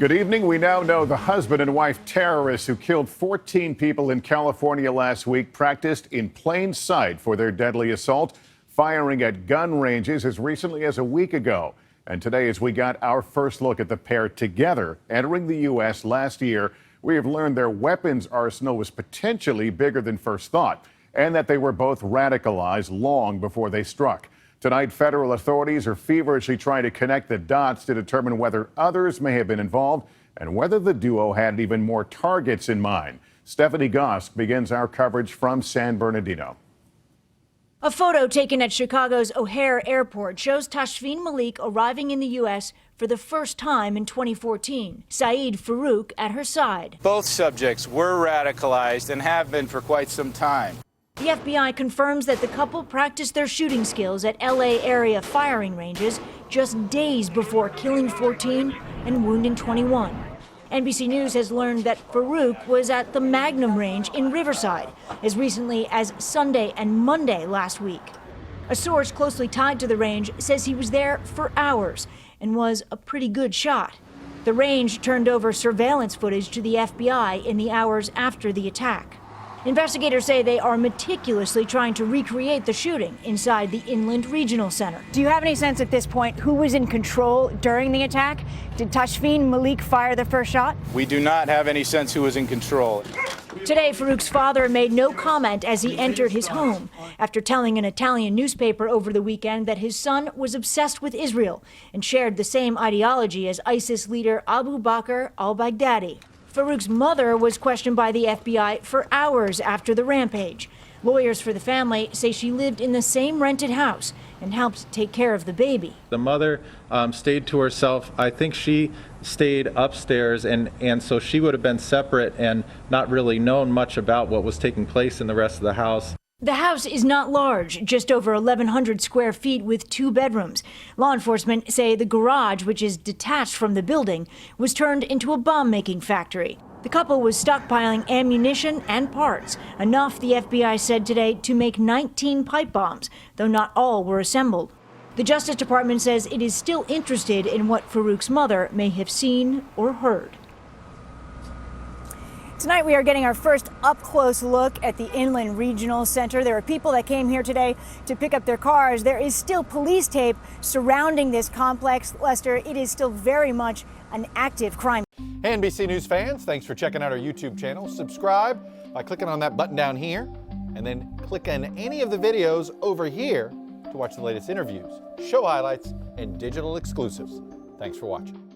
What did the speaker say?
Good evening. We now know the husband and wife terrorists who killed 14 people in California last week practiced in plain sight for their deadly assault, firing at gun ranges as recently as a week ago. And today, as we got our first look at the pair together entering the U.S. last year, we have learned their weapons arsenal was potentially bigger than first thought, and that they were both radicalized long before they struck. Tonight, federal authorities are feverishly trying to connect the dots to determine whether others may have been involved and whether the duo had even more targets in mind. Stephanie Gosk begins our coverage from San Bernardino. A photo taken at Chicago's O'Hare Airport shows Tashfeen Malik arriving in the U.S. for the first time in 2014. Syed Farook at her side. Both subjects were radicalized and have been for quite some time. The FBI confirms that the couple practiced their shooting skills at L.A. area firing ranges just days before killing 14 and wounding 21. NBC News has learned that Farook was at the Magnum range in Riverside as recently as Sunday and Monday last week. A source closely tied to the range says he was there for hours and was a pretty good shot. The range turned over surveillance footage to the FBI in the hours after the attack. Investigators say they are meticulously trying to recreate the shooting inside the Inland Regional Center. Do you have any sense at this point who was in control during the attack? Did Tashfeen Malik fire the first shot? We do not have any sense who was in control. Today, Farook's father made no comment as he entered his home after telling an Italian newspaper over the weekend that his son was obsessed with Israel and shared the same ideology as ISIS leader Abu Bakr al-Baghdadi. Farook's mother was questioned by the FBI for hours after the rampage. Lawyers for the family say she lived in the same rented house and helped take care of the baby. The mother stayed to herself. I think she stayed upstairs, and so she would have been separate and not really known much about what was taking place in the rest of the house. The house is not large, just over 1,100 square feet with 2 bedrooms. Law enforcement say the garage, which is detached from the building, was turned into a bomb-making factory. The couple was stockpiling ammunition and parts, enough, the FBI said today, to make 19 pipe bombs, though not all were assembled. The Justice Department says it is still interested in what Farook's mother may have seen or heard. Tonight we are getting our first up-close look at the Inland Regional Center. There are people that came here today to pick up their cars. There is still police tape surrounding this complex. Lester, it is still very much an active crime. Hey, NBC News fans, thanks for checking out our YouTube channel. Subscribe by clicking on that button down here, and then click on any of the videos over here to watch the latest interviews, show highlights, and digital exclusives. Thanks for watching.